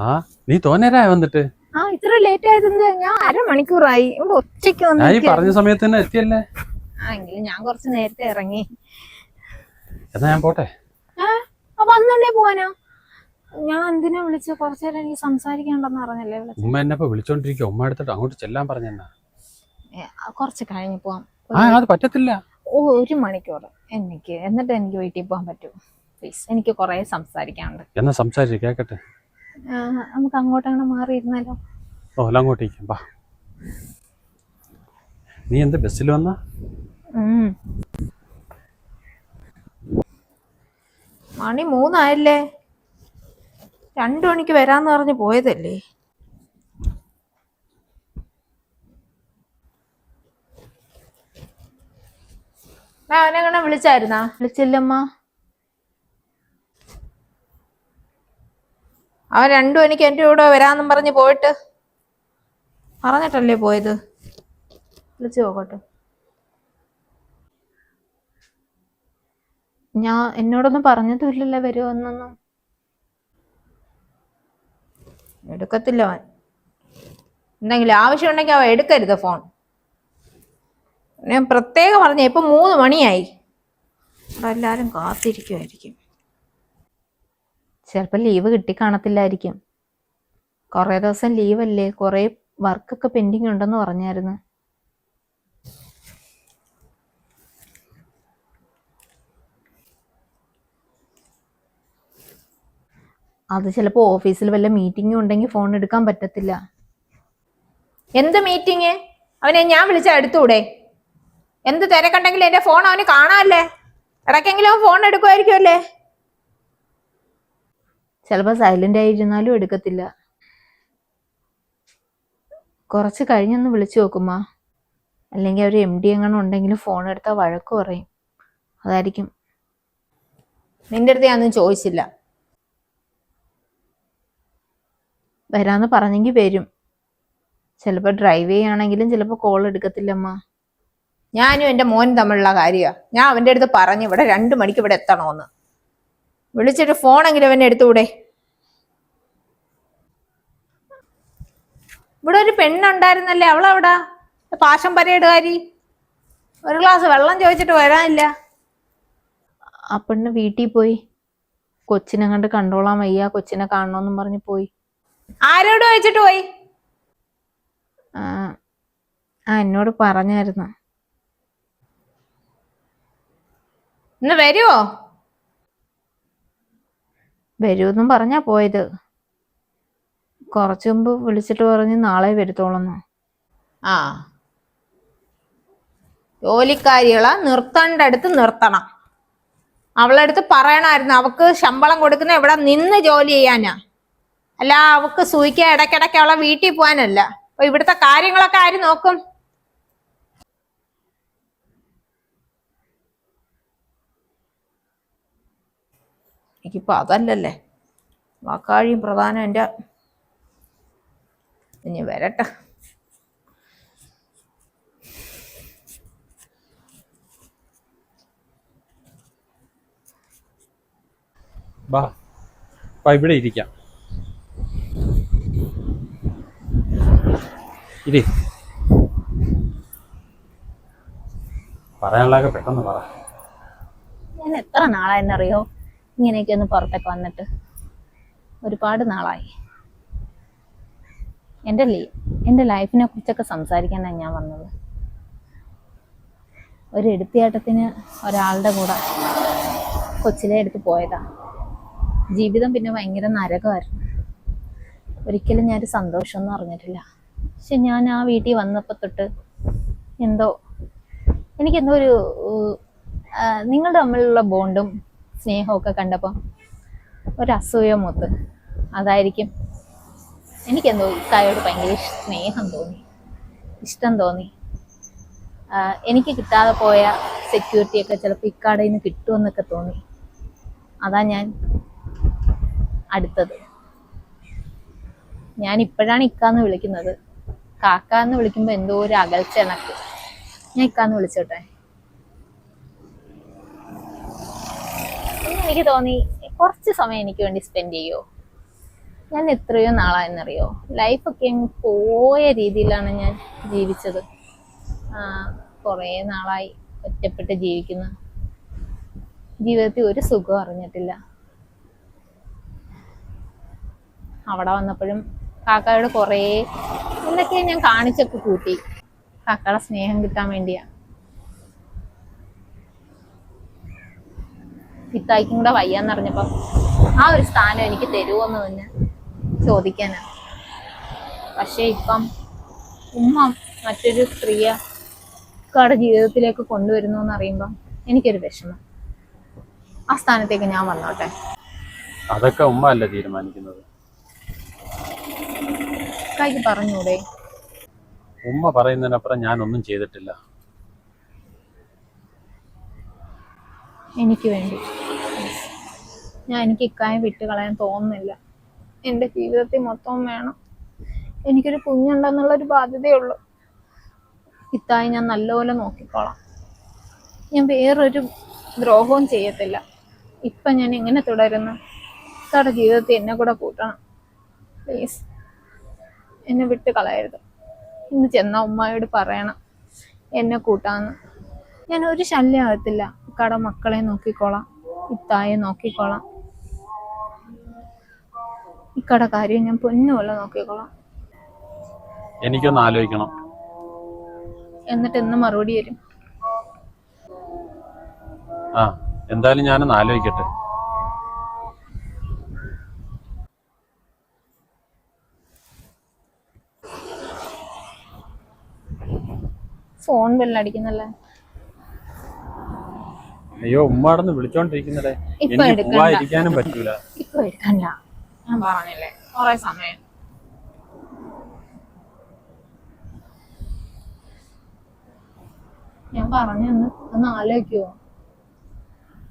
ആ നീ തോന്നേരായ വന്നിട്ട് ഇത്ര ലേറ്റ് ആയതെന്താ? ഞാൻ അരമണിക്കൂറായി ഇവിടെ ഒറ്റയ്ക്ക് ഞാൻ ഈ പറഞ്ഞ സമയത്ത് തന്നെ എത്തിയല്ലേ. എങ്കിലും ഞാൻ കുറച്ച് നേരത്തെ ഇറങ്ങി. എന്നാ ഞാൻ പോട്ടെ. വന്നോണ്ടേ പോവാനോ? ഞാൻ എന്തിനാ വിളിച്ചു? കുറച്ചു നേരം എനിക്ക് സംസാരിക്കാണ്ടെന്ന് പറഞ്ഞല്ലേ വിളിച്ചു. ഉമ്മ എന്നെ വിളിച്ചോണ്ടിരിക്കുക. ഉമ്മ എടുത്തിട്ട് അങ്ങോട്ട് ചെല്ലാൻ പറഞ്ഞെന്നാ. കുറച്ച് കഴിഞ്ഞ് പോവാം. അത് പറ്റത്തില്ല. 1 മണിക്കൂർ എന്നിട്ട് എനിക്ക് വീട്ടിൽ പോകാൻ പറ്റൂ? പ്ലീസ്, എനിക്ക് കുറെ സംസാരിക്കാനുണ്ട്. എന്നാ സംസാരിച്ചു കേക്കട്ടെ. നമുക്ക് അങ്ങോട്ടങ്ങനെ മാറിയിരുന്നാലോ? അങ്ങോട്ടേക്ക് വാ. നീ എന്താ ബസ്സിൽ വന്ന? മണി 3 ആയല്ലേ? 2 മണിക്ക് വരാന്ന് പറഞ്ഞ് പോയതല്ലേ? അവനെങ്ങനെ വിളിച്ചായിരുന്നാ? വിളിച്ചില്ലമ്മ. അവൻ 2 മണിക്ക് എൻ്റെ കൂടെ വരാന്നും പറഞ്ഞ് പോയിട്ട് പറഞ്ഞിട്ടല്ലേ പോയത്? വിളിച്ചു നോക്കട്ടെ. എന്നോടൊന്നും പറഞ്ഞതുമില്ലല്ലോ വരുമെന്നൊന്നും. എടുക്കത്തില്ല അവൻ. എന്തെങ്കിലും ആവശ്യമുണ്ടെങ്കിൽ അവൻ എടുക്കരുത് ഫോൺ. ഞാൻ പ്രത്യേകം പറഞ്ഞ. ഇപ്പൊ 3 മണിയായി. അവിടെ എല്ലാരും കാത്തിരിക്കുമായിരിക്കും. ചിലപ്പോൾ ലീവ് കിട്ടിക്കാണത്തില്ലായിരിക്കും. കുറേ ദിവസം ലീവല്ലേ, കുറേ വർക്കൊക്കെ പെൻഡിങ് ഉണ്ടെന്ന് പറഞ്ഞായിരുന്നു. അത് ചിലപ്പോൾ ഓഫീസിൽ വല്ല മീറ്റിംഗും ഉണ്ടെങ്കിൽ ഫോൺ എടുക്കാൻ പറ്റത്തില്ല. എന്ത് മീറ്റിംഗ്? അവനെ ഞാൻ വിളിച്ചാൽ എടുത്തൂടെ? എന്ത് തിരക്കുണ്ടെങ്കിൽ എൻ്റെ ഫോൺ അവന് കാണാമല്ലേ? ഇടയ്ക്കെങ്കിലും അവൻ ഫോൺ എടുക്കുമായിരിക്കുമല്ലേ? ചിലപ്പോൾ സൈലന്റ് ആയിരുന്നാലും എടുക്കത്തില്ല. കുറച്ച് കഴിഞ്ഞൊന്ന് വിളിച്ചു നോക്കുമ്മ. അല്ലെങ്കിൽ അവർ MD എങ്ങനെ ഉണ്ടെങ്കിലും ഫോൺ എടുത്താൽ വഴക്ക് പറയും. അതായിരിക്കും. നിന്റെ അടുത്ത് ഞാനൊന്നും ചോദിച്ചില്ല. വരാന്ന് പറഞ്ഞെങ്കിൽ വരും. ചിലപ്പോൾ ഡ്രൈവ് ചെയ്യുകയാണെങ്കിലും ചിലപ്പോൾ കോൾ എടുക്കത്തില്ലമ്മ. ഞാനും എൻ്റെ മോനും തമ്മിലുള്ള കാര്യമാണ്. ഞാൻ അവൻ്റെ അടുത്ത് പറഞ്ഞു ഇവിടെ 2 മണിക്ക് ഇവിടെ എത്തണമെന്ന്. വിളിച്ചിട്ട് ഫോണെങ്കിലും അവനെ എടുത്തുകൂടെ? ഇവിടെ ഒരു പെണ്ണുണ്ടായിരുന്നല്ലേ, അവളെവിടാ? പാഷം പരേഡുകാരി. ഒരു ഗ്ലാസ് വെള്ളം ചോദിച്ചിട്ട് വരാനില്ല. ആ പെണ്ണ് വീട്ടിൽ പോയി. കൊച്ചിനെ കണ്ട് കണ്ടോളാൻ വയ്യ, കൊച്ചിനെ കാണണമെന്നും പറഞ്ഞ് പോയി. ആരോട് ചോദിച്ചിട്ട് പോയി? എന്നോട് പറഞ്ഞായിരുന്നു. ഇന്ന് വരുവോ? വരുമെന്നും പറഞ്ഞാ പോയത്. കുറച്ചു മുമ്പ് വിളിച്ചിട്ട് പറഞ്ഞ് നാളെ വരുത്തോളന്ന്. ജോലിക്കാരികളെ നിർത്തേണ്ടടുത്ത് നിർത്തണം. അവളടുത്ത് പറയണമായിരുന്നു അവക്ക് ശമ്പളം കൊടുക്കുന്ന ഇവിടെ നിന്ന് ജോലി ചെയ്യാനാ, അല്ല അവക്ക് സൂയിക്കാൻ ഇടയ്ക്കിടയ്ക്ക് അവളെ വീട്ടിൽ പോകാനല്ല. അപ്പൊ ഇവിടുത്തെ കാര്യങ്ങളൊക്കെ ആര് നോക്കും? എനിക്കിപ്പോ അതല്ലല്ലേ വാക്കാഴിയും പ്രധാനം. എൻ്റെ ഇനി വരട്ടെ. ഇവിടെ ഇരിക്കാം. പറയാനുള്ളതൊക്കെ പെട്ടെന്ന് പറ. ഞാൻ എത്ര നാളായെന്നറിയോ ഇങ്ങനെയൊക്കെ ഒന്ന് പുറത്തൊക്കെ വന്നിട്ട്? ഒരുപാട് നാളായി. എൻ്റെ ലൈഫിനെ കുറിച്ചൊക്കെ സംസാരിക്കാനാണ് ഞാൻ വന്നത്. ഒരു എടുത്തിയാട്ടത്തിന് ഒരാളുടെ കൂടെ കൊച്ചിലെ എടുത്ത് പോയതാ. ജീവിതം പിന്നെ ഭയങ്കര നരകമായിരുന്നു. ഒരിക്കലും ഞാനൊരു സന്തോഷമൊന്നും അറിഞ്ഞിട്ടില്ല. പക്ഷെ ഞാൻ ആ വീട്ടിൽ വന്നപ്പോൾ തൊട്ട് എനിക്കെന്തോ ഒരു നിങ്ങളുടെ തമ്മിലുള്ള ബോണ്ടും സ്നേഹമൊക്കെ കണ്ടപ്പോൾ ഒരു അസൂയ മൂത്ത്. അതായിരിക്കും എനിക്കെന്തോ ഇക്കായോട് ഭയങ്കര സ്നേഹം തോന്നി, ഇഷ്ടം തോന്നി. എനിക്ക് കിട്ടാതെ പോയ സെക്യൂരിറ്റിയൊക്കെ ചിലപ്പോൾ ഇക്കാടയിൽ നിന്ന് കിട്ടുമെന്നൊക്കെ തോന്നി. അതാ ഞാൻ അടുത്തത്. ഞാൻ ഇപ്പോഴാണ് ഇക്കാന്ന് വിളിക്കുന്നത്. കാക്കാന്ന് വിളിക്കുമ്പോൾ എന്തോ ഒരു അകൽച്ച എനക്ക്. ഞാൻ ഇക്കാന്ന് വിളിച്ചോട്ടെ? എനിക്ക് തോന്നി കുറച്ച് സമയം എനിക്ക് വേണ്ടി സ്പെൻഡ് ചെയ്യുമോ? ഞാൻ എത്രയോ നാളായെന്നറിയോ ലൈഫൊക്കെ അങ്ങ് പോയ രീതിയിലാണ് ഞാൻ ജീവിച്ചത്. കുറേ നാളായി ഒറ്റപ്പെട്ട് ജീവിക്കുന്നു. ജീവിതത്തിൽ ഒരു സുഖം അറിഞ്ഞിട്ടില്ല. അവിടെ വന്നപ്പോഴും കാക്കയോട് കുറേ എന്തൊക്കെ ഞാൻ കാണിച്ചൊക്കെ കൂട്ടി. കാക്കയുടെ സ്നേഹം കിട്ടാൻ വേണ്ടിയാ. ഇത്തായിക്കും കൂടെ വയ്യാന്നറിഞ്ഞപ്പോ ആ ഒരു സ്ഥാനം എനിക്ക് തരുമോന്ന് തന്നെ ചോദിക്കാനാ. പക്ഷെ ഇപ്പം ഉമ്മ മറ്റൊരു സ്ത്രീയെ ഇക്കാടെ ജീവിതത്തിലേക്ക് കൊണ്ടുവരുന്നു എന്ന് അറിയുമ്പം എനിക്കൊരു വിഷമം. ആ സ്ഥാനത്തേക്ക് ഞാൻ വന്നോട്ടെ? അതൊക്കെ ഉമ്മ അല്ലേ തീരുമാനിക്കുന്നത്. ഇക്കായ്ക്ക് പറഞ്ഞൂടെ? ഉമ്മ പറയുന്നതിനപ്പുറം ഞാനൊന്നും ചെയ്തിട്ടില്ല. എനിക്ക് വേണ്ടി എനിക്ക് ഇക്കായെ വിട്ട് കളയാൻ തോന്നുന്നില്ല. എൻ്റെ ജീവിതത്തിൽ മൊത്തം വേണം. എനിക്കൊരു കുഞ്ഞുണ്ടെന്നുള്ളൊരു ബാധ്യതയുള്ളൂ. ഇത്തായി ഞാൻ നല്ലപോലെ നോക്കിക്കോളാം. ഞാൻ വേറൊരു ദ്രോഹവും ചെയ്യത്തില്ല. ഇപ്പം ഞാൻ എങ്ങനെ തുടരുന്നു? ഇത്താടെ ജീവിതത്തിൽ എന്നെ കൂടെ കൂട്ടണം പ്ലീസ്. എന്നെ വിട്ട് കളയരുത്. ഇന്ന് ചെന്ന ഉമ്മായോട് പറയണം എന്നെ കൂട്ടാന്ന്. ഞാൻ ഒരു ശല്യമാകത്തില്ല. ഇക്കാടെ മക്കളെ നോക്കിക്കോളാം, ഇത്തായെ നോക്കിക്കോളാം. ഇക്കാടെ കാര്യം ഞാൻ പൊന്നുപോലെ നോക്കിക്കോളാം. എനിക്കൊന്ന് ആലോചിക്കണം. എന്നിട്ട് എന്ന് മറുപടി വരും? എന്തായാലും ഞാനൊന്ന് ആലോചിക്കട്ടെ. ഫോൺ ബെല്ലടിക്കുന്നല്ലേ? അയ്യോ, ഉമ്മാടന്ന് വിളിച്ചോണ്ടിരിക്കുന്നതേ. എനിക്ക് പോവാതിരിക്കാനും പറ്റൂല. ഇപ്പൊ എടുക്കണ്ട, ഞാൻ പറഞ്ഞില്ലേ കുറെ സമയം. ഞാൻ ഒന്ന് ആലോചിക്കുവോ?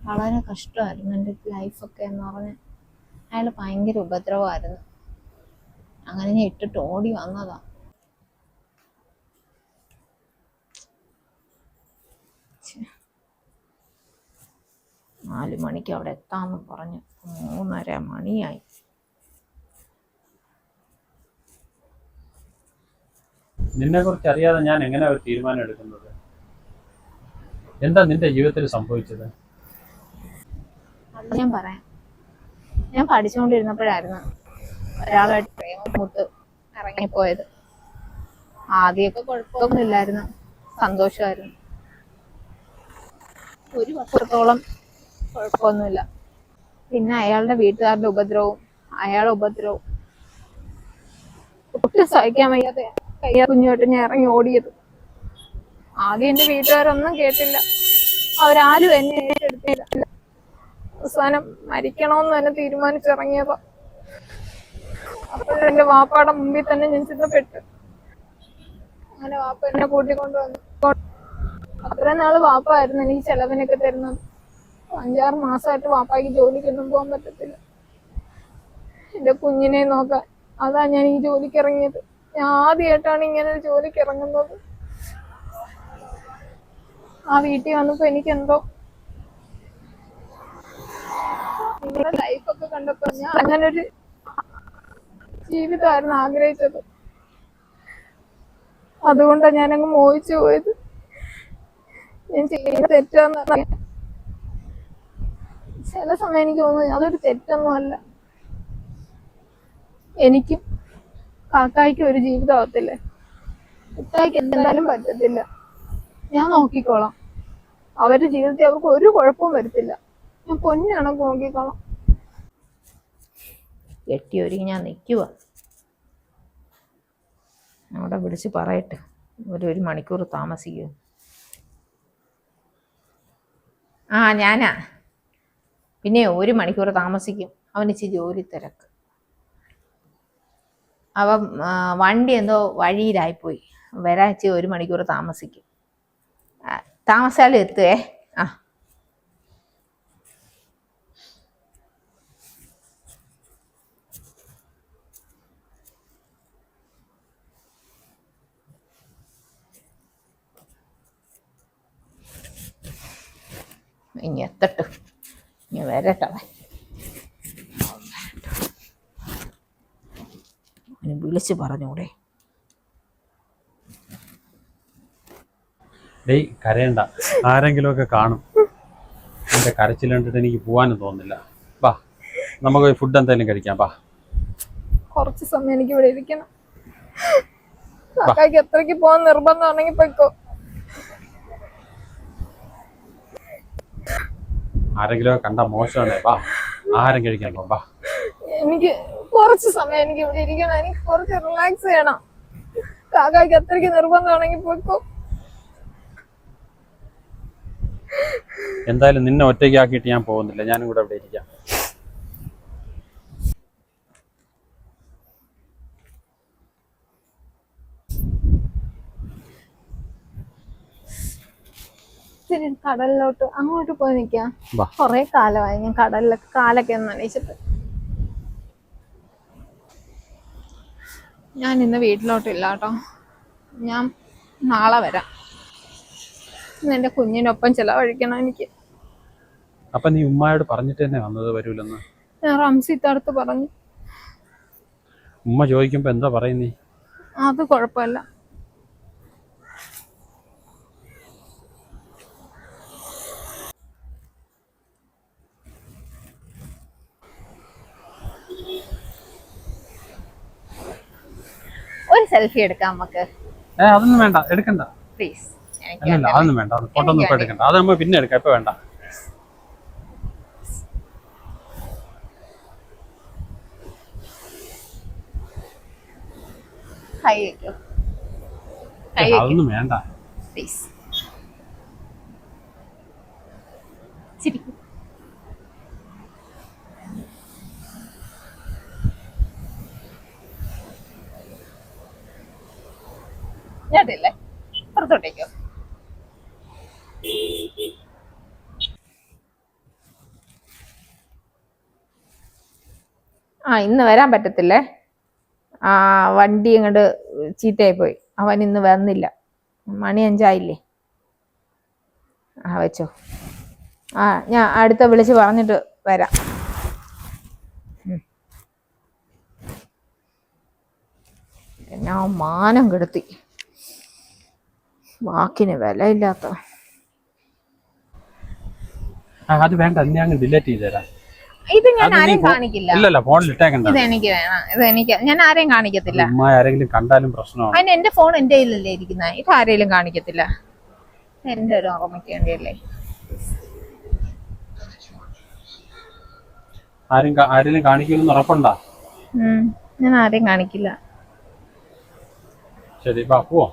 വളരെ കഷ്ടമായിരുന്നു എൻ്റെ ലൈഫൊക്കെ എന്ന് പറഞ്ഞ്. അയാൾ ഭയങ്കര ഉപദ്രവമായിരുന്നു. അങ്ങനെ ഞാൻ ഇട്ടിട്ട് ഓടി വന്നതാ. 4 മണിക്ക് അവിടെ എത്താമെന്ന് പറഞ്ഞു. 3:30 മണിയായി. നിന്നെ കുറിച്ച് അറിയാതെ ഞാൻ എങ്ങനെ ഒരു തീരുമാനം എടുക്കുന്നത്? എന്താ നിന്റെ ജീവിതത്തിൽ സംഭവിച്ചത്? അത് ഞാൻ പറയാം. ഞാൻ പഠിച്ചുകൊണ്ടിരുന്നപ്പോഴായിരുന്നു ഒരാളായിട്ട് പ്രേമമൂത്ത് ഇറങ്ങിപ്പോയത്. ആദ്യമൊക്കെ കുഴപ്പമൊന്നുമില്ലായിരുന്നു, സന്തോഷമായിരുന്നു. ഒരു വർഷത്തോളം കുഴപ്പമൊന്നുമില്ല. പിന്നെ അയാളുടെ വീട്ടുകാരുടെ ഉപദ്രവവും അയാളുടെ ഉപദ്രവവും ഒട്ടും സഹിക്കാൻ വയ്യാതെ കുഞ്ഞുമായിട്ട് ഞാൻ ഇറങ്ങി ഓടിയത്. ആദ്യം എൻ്റെ വീട്ടുകാരൊന്നും കേട്ടില്ല, അവരാരും എന്നെ ഏറ്റെടുത്തില്ല. അവസാനം മരിക്കണമെന്ന് തന്നെ തീരുമാനിച്ചിറങ്ങിയതാ. അപ്പോഴെന്റെ വാപ്പയുടെ മുമ്പിൽ തന്നെ ഞാൻ ചിന്തപ്പെട്ടു. അങ്ങനെ വാപ്പ എന്നെ കൂട്ടിക്കൊണ്ടുവന്നു. അത്രയും നാള് വാപ്പായിരുന്നു എനിക്ക് ചെലവിനൊക്കെ തരുന്നത്. 5-6 മാസമായിട്ട് വാപ്പായ്ക്ക് ജോലിക്കൊന്നും പോകാൻ പറ്റത്തില്ല എന്റെ കുഞ്ഞിനെ നോക്കാൻ. അതാ ഞാൻ ഈ ജോലിക്ക് ഇറങ്ങിയത്. ഞാൻ ആദ്യമായിട്ടാണ് ഇങ്ങനെ ഒരു ജോലിക്ക് ഇറങ്ങുന്നത്. ആ വീട്ടിൽ വന്നപ്പോ എനിക്കെന്തോ നിങ്ങളുടെ ലൈഫൊക്കെ കണ്ടപ്പോ ഞാൻ അങ്ങനൊരു ജീവിതമായിരുന്നു ആഗ്രഹിച്ചത്. അതുകൊണ്ടാണ് ഞാനങ്ങ് മോഹിച്ചു പോയത്. ഞാൻ ചെയ്യുന്ന തെറ്റാന്നറിയാം. ചില സമയം എനിക്ക് തോന്നുന്നു അതൊരു തെറ്റൊന്നും അല്ല. എനിക്കും കാക്കായ്ക്കും ഒരു ജീവിതമാകത്തില്ലേ? ഇത്തായിക്ക് എന്തായാലും പറ്റത്തില്ല. ഞാൻ നോക്കിക്കോളാം. അവരുടെ ജീവിതത്തിൽ അവർക്ക് ഒരു കുഴപ്പവും വരത്തില്ല. ഞാൻ പൊന്നാണൊക്കെ നോക്കിക്കോളാം. കെട്ടിയൊരുങ്ങി ഞാൻ നിൽക്കുക. അവിടെ വിളിച്ച് പറയട്ടെ, 1 മണിക്കൂർ താമസിക്കൂ. ഞാനാ. പിന്നെ 1 മണിക്കൂർ താമസിക്കും. അവനിച്ചിരി ജോലി തിരക്ക്. വണ്ടി എന്തോ വഴിയിലായിപ്പോയി. വരാച്ചി 1 മണിക്കൂർ താമസിക്കും. താമസാലും എത്തുവേ. ഇനി എത്തട്ട്, ഇനി വരട്ടെ. ആരെങ്കിലും വിളിച്ച് പറഞ്ഞൂടെ? ഡേയ് കരയണ്ട, ആരെങ്കിലും ഒക്കെ കാണും. എന്റെ കരച്ചിൽ കണ്ടിട്ട് എനിക്ക് പോവാനും തോന്നുന്നില്ല. വാ, നമുക്ക് ഫുഡ് എന്തെങ്കിലും കഴിക്കാം. വാ. കുറച്ച് സമയം എനിക്ക് ഇവിടെ ഇരിക്കണം. കാക്കായ്ക്ക് എത്രയ്ക്ക് പോകാൻ നിർബന്ധമാണെങ്കിൽ പോയിക്കോ. ആരെങ്കിലും കണ്ട മോശമാണ്. വാ, ആഹാരം കഴിക്കാൻ വാ. എനിക്ക് കുറച്ച് സമയം എനിക്ക് ഇവിടെ ഇരിക്കണം. എനിക്ക് കുറച്ച് റിലാക്സ് ചെയ്യണം. കാക്കായ്ക്ക് എത്രയ്ക്ക് നിർബന്ധമാണെങ്കിൽ പോയിക്കോ. എന്തായാലും നിന്നെ ഒറ്റയ്ക്കാക്കിയിട്ട് ഞാൻ പോകുന്നില്ല. ഞാനും കൂടെ ഇവിടെ ഇരിക്കാം. കടലിലോട്ട് അങ്ങോട്ട് പോയി നിക്കാം. കൊറേ കാലമായി ഞാൻ കടലിലൊക്കെ കാലൊക്കെ ഒന്ന് നനയിച്ചിട്ട്. ഞാൻ ഇന്ന് വീട്ടിലോട്ടില്ല കേട്ടോ. ഞാൻ നാളെ വരാം. ഇന്ന് എന്റെ കുഞ്ഞിനൊപ്പം ചെലവഴിക്കണം എനിക്ക്. അപ്പൊ നീ ഉമ്മയോട് പറഞ്ഞിട്ട് തന്നെ വന്നത് വരൂലെന്ന്? ഞാൻ റംസിത്തെ അടുത്ത് പറഞ്ഞു. ഉമ്മ ചോദിക്കുമ്പോ എന്താ പറയുന്നേ? അത് കുഴപ്പമില്ല. ഒരു സെൽഫി എടുക്കാം നമുക്ക്. അതൊന്നും വേണ്ട, എടുക്കണ്ട പ്ലീസ്. അല്ലല്ല, അതൊന്നും വേണ്ട. ഫോട്ടോ ഒന്നും ഇപ്പൊ എടുക്കണ്ട. അത് നമ്മൾ പിന്നെ എടുക്കാം, ഇപ്പൊ വേണ്ട. അതൊന്നും വേണ്ട പ്ലീസ്. ഞാട്ടില്ലേ പുറത്തോട്ടേക്കോ? ഇന്ന് വരാൻ പറ്റത്തില്ലേ? വണ്ടി ഇങ്ങോട്ട് ചീത്തയായി പോയി. അവൻ ഇന്ന് വന്നില്ല. മണി 5 ആയില്ലേ? വെച്ചോ. ഞാൻ അടുത്ത വിളിച്ച് പറഞ്ഞിട്ട് വരാം. ഞാൻ മാനം കെടുത്തി. വാക്കിന് വിലയില്ലാത്ത. അത് വേണ്ട, ഞാൻ ഡിലീറ്റ് ചെയ്തുതരാം. ഇത് ഞാൻ ആരെയും കാണിക്കില്ല. ഇല്ലല്ല, ഫോണിൽ ഇട്ടേക്കണ്ട. ഇത് എനിക്ക് വേണം. ഞാൻ ആരെയും കാണിക്കത്തില്ല. ആരെങ്കിലും കണ്ടാലും പ്രശ്നമാണ്. അതിന് എന്റെ ഫോൺ എന്റെ കയ്യിലല്ലേ ഇരിക്കുന്നത്. ഇത് ആരെയും കാണിക്കത്തില്ല. എന്റെ ഒരു ഓർമ്മയ്ക്ക് വേണ്ടിയല്ലേ. ആരെങ്കിലും കാണിക്കുമെന്ന് ഉറപ്പുണ്ടോ? ഞാൻ ആരെയും കാണിക്കില്ല. ശരി, വാ പോവാം.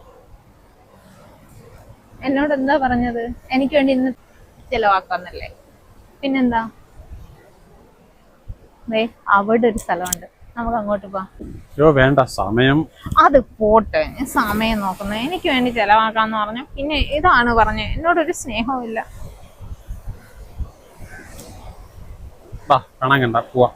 എന്നോട് എന്താ പറഞ്ഞത്? എനിക്ക് വേണ്ടി ഇന്ന് ചെലവാക്കാന്നല്ലേ? പിന്നെന്താ? അവിടെ ഒരു സ്ഥലമുണ്ട്, നമുക്ക് അങ്ങോട്ട് പോവാം. വേണ്ട, സമയം. അത് പോട്ടെ, സമയം നോക്കുന്നത്. എനിക്ക് വേണ്ടി ചെലവാക്കാന്ന് പറഞ്ഞു. പിന്നെ ഇതാണ് പറഞ്ഞത്. എന്നോടൊരു സ്നേഹവും ഇല്ല. കാണാൻ കണ്ട പോവാ.